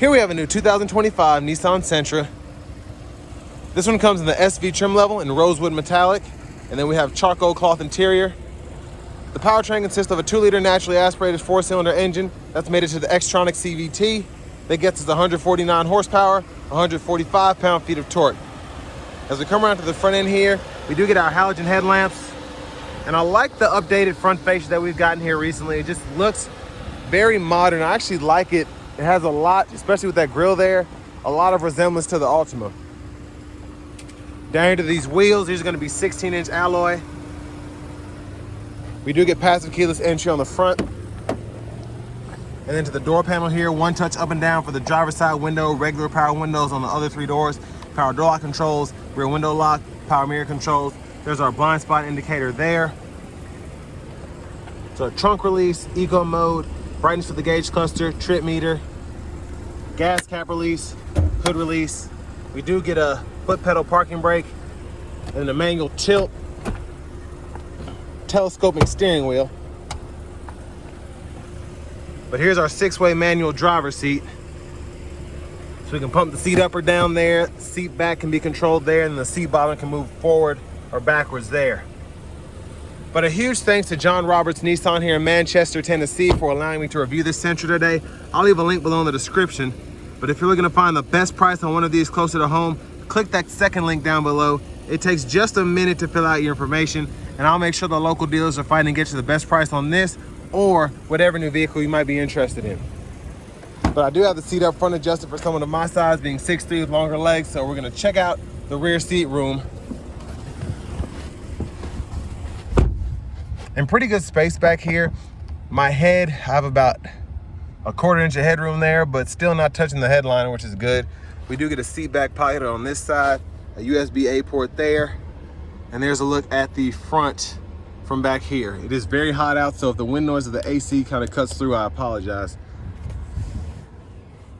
Here we have a new 2025 Nissan Sentra. This one comes in the SV trim level in rosewood metallic, and then we have charcoal cloth interior. The powertrain consists of a 2-liter naturally aspirated 4-cylinder engine that's mated to the Xtronic CVT that gets us 149 horsepower, 145 pound-feet of torque. As we come around to the front end here, we do get our halogen headlamps, and I like the updated front fascia that we've gotten here recently. It just looks very modern. I actually like it. It has a lot, especially with that grille there, a lot of resemblance to the Altima. Down here to these wheels, these are going to be 16-inch alloy. We do get passive keyless entry on the front. And then to the door panel here, one touch up and down for the driver's side window, regular power windows on the other 3 doors, power door lock controls, rear window lock, power mirror controls. There's our blind spot indicator there. So trunk release, eco mode, brightness for the gauge cluster, trip meter, gas cap release, hood release. We do get a foot pedal parking brake and a manual tilt, telescoping steering wheel. But here's our 6-way manual driver's seat. So we can pump the seat up or down there, seat back can be controlled there, and the seat bottom can move forward or backwards there. But a huge thanks to John Roberts Nissan here in Manchester, Tennessee for allowing me to review this Sentra today. I'll leave a link below in the description. But if you're looking to find the best price on one of these closer to home, click that second link down below. It takes just a minute to fill out your information, and I'll make sure the local dealers are fighting to get you the best price on this or whatever new vehicle you might be interested in. But I do have the seat up front adjusted for someone of my size, being 6'3" with longer legs, so we're gonna check out the rear seat room. And pretty good space back here. My head, I have about a 1/4 inch of headroom there, but still not touching the headliner, which is good. We do get a seat back pocket on this side, a USB-A port there, and there's a look at the front from back here. It is very hot out, so if the wind noise of the AC kind of cuts through, I apologize.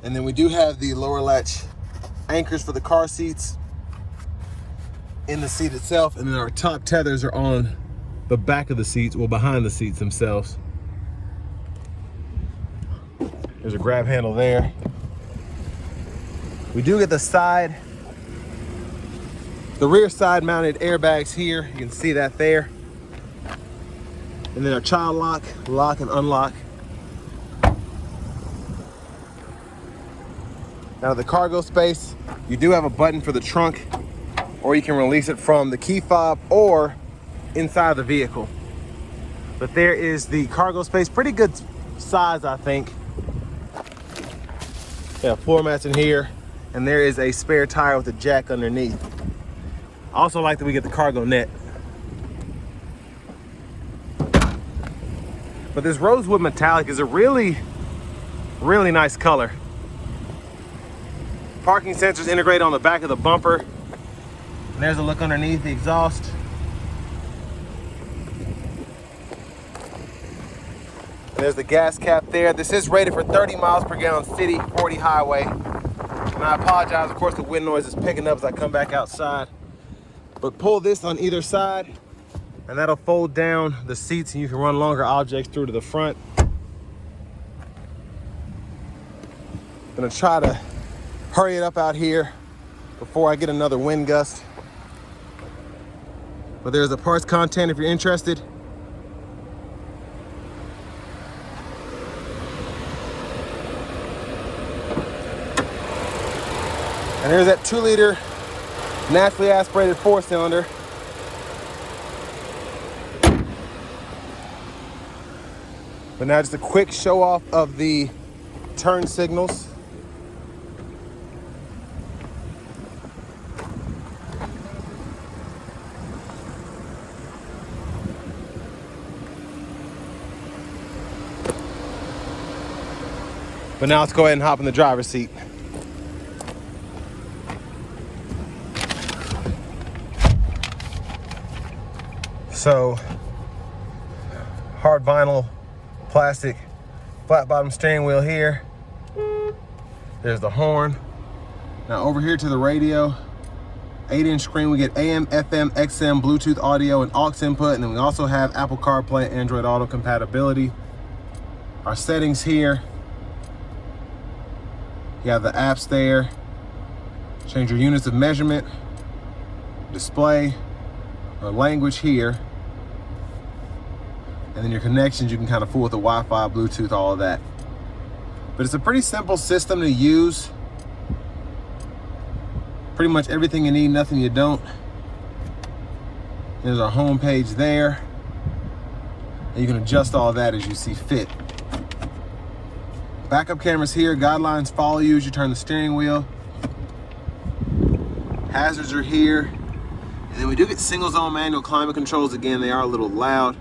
And then we do have the lower latch anchors for the car seats in the seat itself, and then our top tethers are on the back of the seats, well, behind the seats themselves. There's a grab handle there. We do get the rear side mounted airbags here. You can see that there. And then our child lock and unlock. Now the cargo space, you do have a button for the trunk, or you can release it from the key fob or inside the vehicle. But there is the cargo space, pretty good size, I think. Yeah, floor mats in here, and there is a spare tire with a jack underneath. I also like that we get the cargo net. But this rosewood metallic is a really, really nice color. Parking sensors integrated on the back of the bumper. And there's a look underneath the exhaust. There's the gas cap there. This is rated for 30 miles per gallon city, 40 highway. And I apologize, of course the wind noise is picking up as I come back outside. But pull this on either side, and that'll fold down the seats and you can run longer objects through to the front. I'm gonna try to hurry it up out here before I get another wind gust. But there's the parts content if you're interested. And there's that 2-liter naturally aspirated 4-cylinder. But now just a quick show off of the turn signals. But now let's go ahead and hop in the driver's seat. So, hard vinyl, plastic, flat bottom steering wheel here. There's the horn. Now over here to the radio, 8-inch screen, we get AM, FM, XM, Bluetooth audio, and aux input, and then we also have Apple CarPlay, Android Auto compatibility. Our settings here. You have the apps there. Change your units of measurement, display, or language here. And then your connections, you can kind of fool with the Wi-Fi, Bluetooth, all of that. But it's a pretty simple system to use. Pretty much everything you need, nothing you don't. There's our home page there. And you can adjust all that as you see fit. Backup cameras here, guidelines follow you as you turn the steering wheel. Hazards are here. And then we do get single zone manual climate controls. Again, they are a little loud,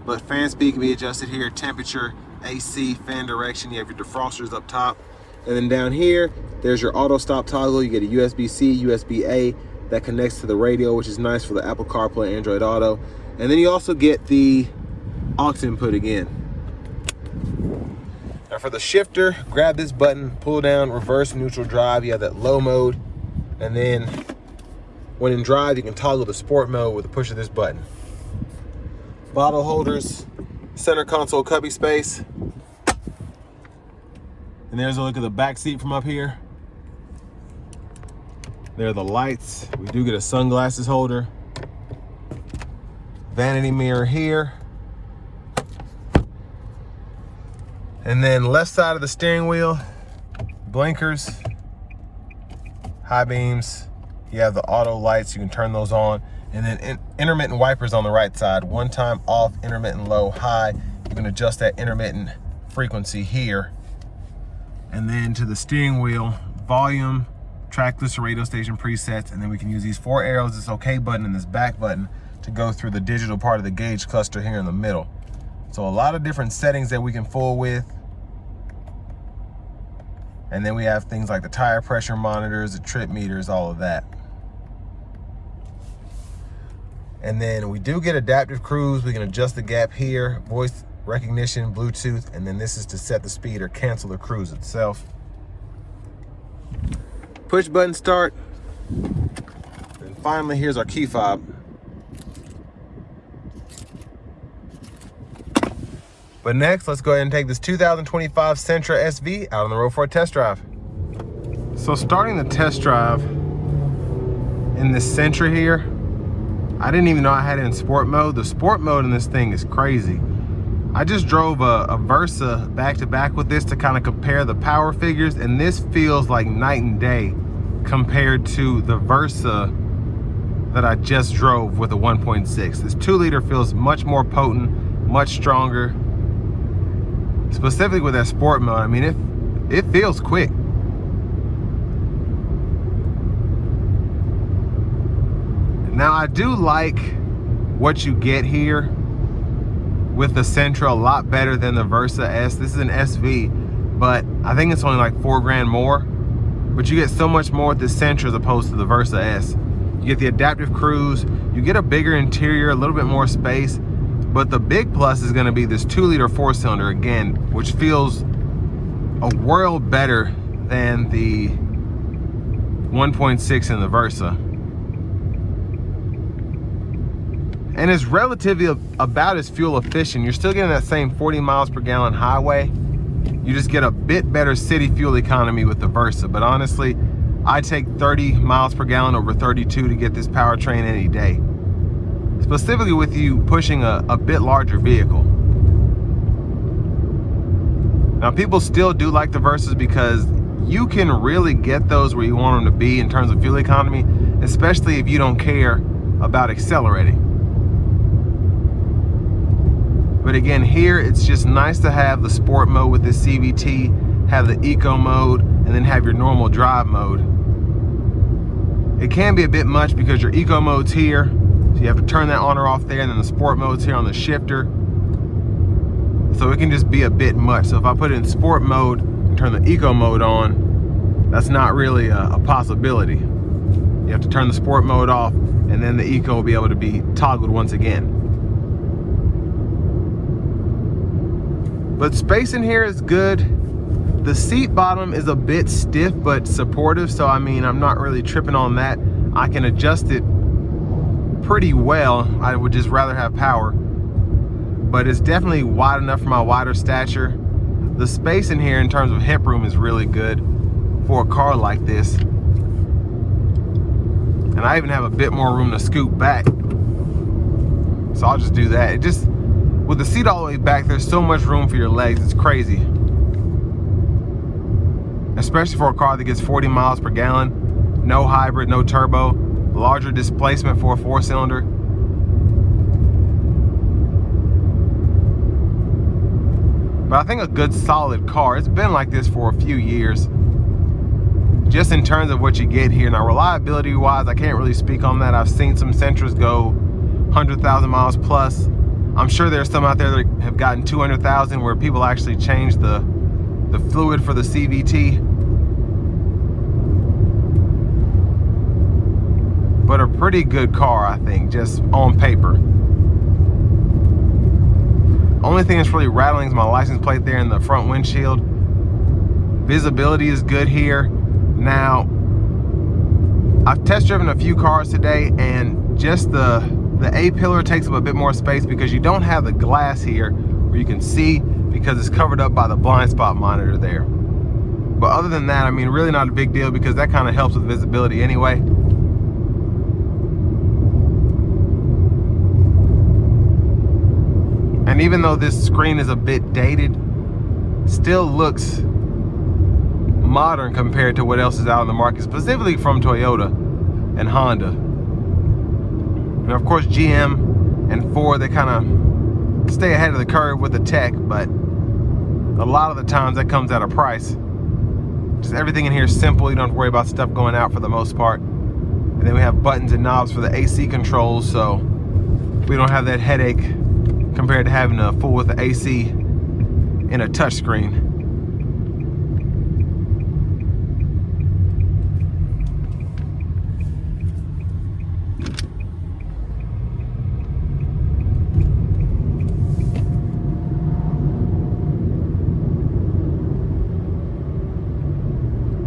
but fan speed can be adjusted here. Temperature, AC, fan direction. You have your defrosters up top. And then down here, there's your auto stop toggle. You get a USB-C, USB-A that connects to the radio, which is nice for the Apple CarPlay, Android Auto. And then you also get the aux input again. Now for the shifter, grab this button, pull down, reverse, neutral, drive. You have that low mode. And then when in drive, you can toggle the sport mode with the push of this button. Bottle holders, center console cubby space. And there's a look at the back seat from up here. There are the lights. We do get a sunglasses holder. Vanity mirror here. And then left side of the steering wheel, blinkers, high beams. You have the auto lights, you can turn those on. And then intermittent wipers on the right side. One time off, intermittent low, high. You can adjust that intermittent frequency here. And then to the steering wheel, volume, track list, radio station presets. And then we can use these 4 arrows, this OK button and this back button to go through the digital part of the gauge cluster here in the middle. So a lot of different settings that we can fool with. And then we have things like the tire pressure monitors, the trip meters, all of that. And then we do get adaptive cruise. We can adjust the gap here, voice recognition, Bluetooth, and then this is to set the speed or cancel the cruise itself. Push button start. And finally, here's our key fob. But next, let's go ahead and take this 2025 Sentra SV out on the road for a test drive. So starting the test drive in this Sentra here, I didn't even know I had it in sport mode. The sport mode in this thing is crazy. I just drove a Versa back to back with this to kind of compare the power figures, and this feels like night and day compared to the Versa that I just drove with a 1.6. This 2-liter feels much more potent, much stronger. Specifically with that sport mode, I mean, it feels quick. Now I do like what you get here with the Sentra a lot better than the Versa S. This is an SV, but I think it's only like $4 more. But you get so much more with the Sentra as opposed to the Versa S. You get the adaptive cruise, you get a bigger interior, a little bit more space. But the big plus is going to be this 2-liter 4-cylinder again, which feels a world better than the 1.6 in the Versa. And it's relatively about as fuel efficient. You're still getting that same 40 miles per gallon highway. You just get a bit better city fuel economy with the Versa. But honestly, I take 30 miles per gallon over 32 to get this powertrain any day. Specifically with you pushing a bit larger vehicle. Now people still do like the Versas because you can really get those where you want them to be in terms of fuel economy, especially if you don't care about accelerating. But again, here it's just nice to have the sport mode with this CVT, have the eco mode, and then have your normal drive mode. It can be a bit much because your eco mode's here. So you have to turn that on or off there, and then the sport mode's here on the shifter. So it can just be a bit much. So if I put it in sport mode and turn the eco mode on, that's not really a possibility. You have to turn the sport mode off, and then the eco will be able to be toggled once again. But space in here is good. The seat bottom is a bit stiff but supportive, so I mean, I'm not really tripping on that. I can adjust it pretty well. I would just rather have power, but it's definitely wide enough for my wider stature. The space in here in terms of hip room is really good. for a car like this. And I even have a bit more room to scoot back. So I'll just do that. It just, with the seat all the way back, there's so much room for your legs. It's crazy. Especially for a car that gets 40 miles per gallon. No hybrid, no turbo. Larger displacement for a 4-cylinder. But I think a good solid car. It's been like this for a few years. Just in terms of what you get here. Now, reliability wise, I can't really speak on that. I've seen some Sentras go 100,000 miles plus. I'm sure there's some out there that have gotten 200,000 where people actually change the fluid for the CVT. But a pretty good car, I think, just on paper. Only thing that's really rattling is my license plate there in the front windshield. Visibility is good here. Now, I've test driven a few cars today, and just the A-pillar takes up a bit more space because you don't have the glass here where you can see, because it's covered up by the blind spot monitor there. But other than that, I mean, really not a big deal because that kind of helps with visibility anyway. And even though this screen is a bit dated, still looks modern compared to what else is out in the market, specifically from Toyota and Honda. And of course, GM and Ford, they kind of stay ahead of the curve with the tech, but a lot of the times that comes at a price. Just everything in here is simple. You don't have to worry about stuff going out for the most part. And then we have buttons and knobs for the AC controls, so we don't have that headache compared to having to fool with the AC in a touchscreen.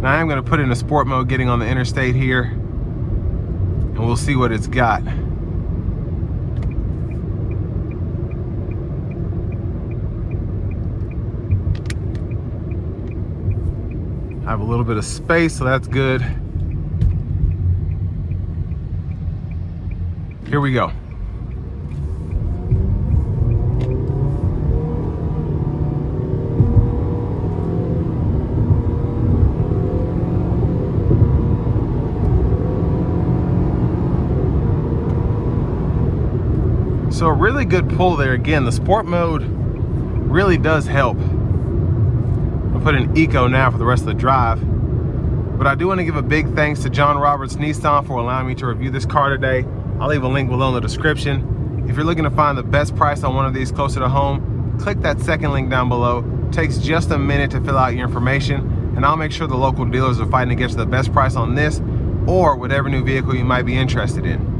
Now I am going to put it in a sport mode getting on the interstate here, and we'll see what it's got. I have a little bit of space, so that's good. Here we go. So a really good pull there. Again, the sport mode really does help. I'll put in eco now for the rest of the drive. But I do want to give a big thanks to John Roberts Nissan for allowing me to review this car today. I'll leave a link below in the description. If you're looking to find the best price on one of these closer to home, click that second link down below. It takes just a minute to fill out your information, and I'll make sure the local dealers are fighting to get you the best price on this or whatever new vehicle you might be interested in.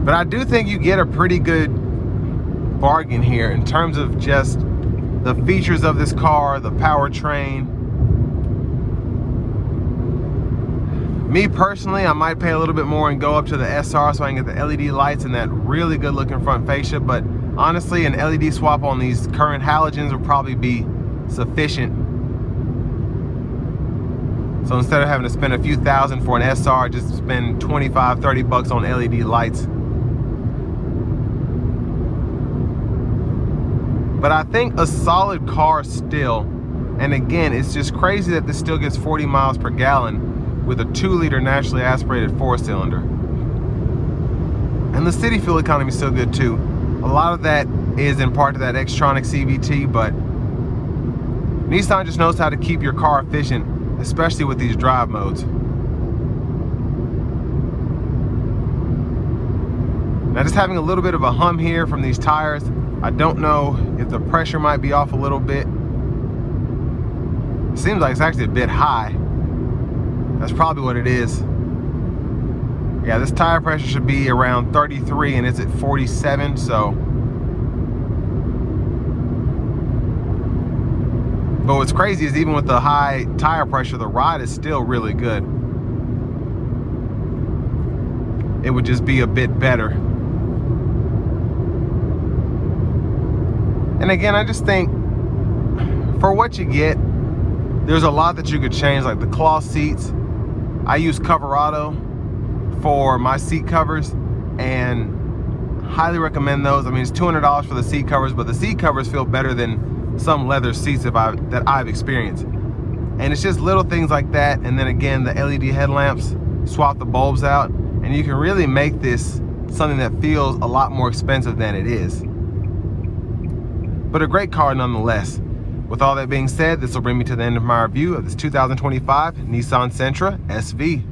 But I do think you get a pretty good bargain here in terms of just the features of this car, the powertrain. Me personally, I might pay a little bit more and go up to the SR so I can get the LED lights and that really good looking front fascia. But honestly, an LED swap on these current halogens would probably be sufficient. So instead of having to spend a few thousand for an SR, just spend 25, 30 bucks on LED lights. But I think a solid car still, and again, it's just crazy that this still gets 40 miles per gallon with a 2-liter naturally aspirated 4-cylinder. And the city fuel economy is still good too. A lot of that is in part to that Xtronic CVT, but Nissan just knows how to keep your car efficient, especially with these drive modes. Now just having a little bit of a hum here from these tires. I don't know if the pressure might be off a little bit. It seems like it's actually a bit high. That's probably what it is. Yeah, this tire pressure should be around 33 and it's at 47, so. But what's crazy is even with the high tire pressure, the ride is still really good. It would just be a bit better. And again, I just think for what you get, There's a lot that you could change, like the cloth seats. I use Coverado for my seat covers and highly recommend those. I mean, it's $200 for the seat covers, but the seat covers feel better than some leather seats that I've experienced. And it's just little things like that. And then again, the LED headlamps, swap the bulbs out, and you can really make this something that feels a lot more expensive than it is. But a great car nonetheless. With all that being said, this will bring me to the end of my review of this 2025 Nissan Sentra SV.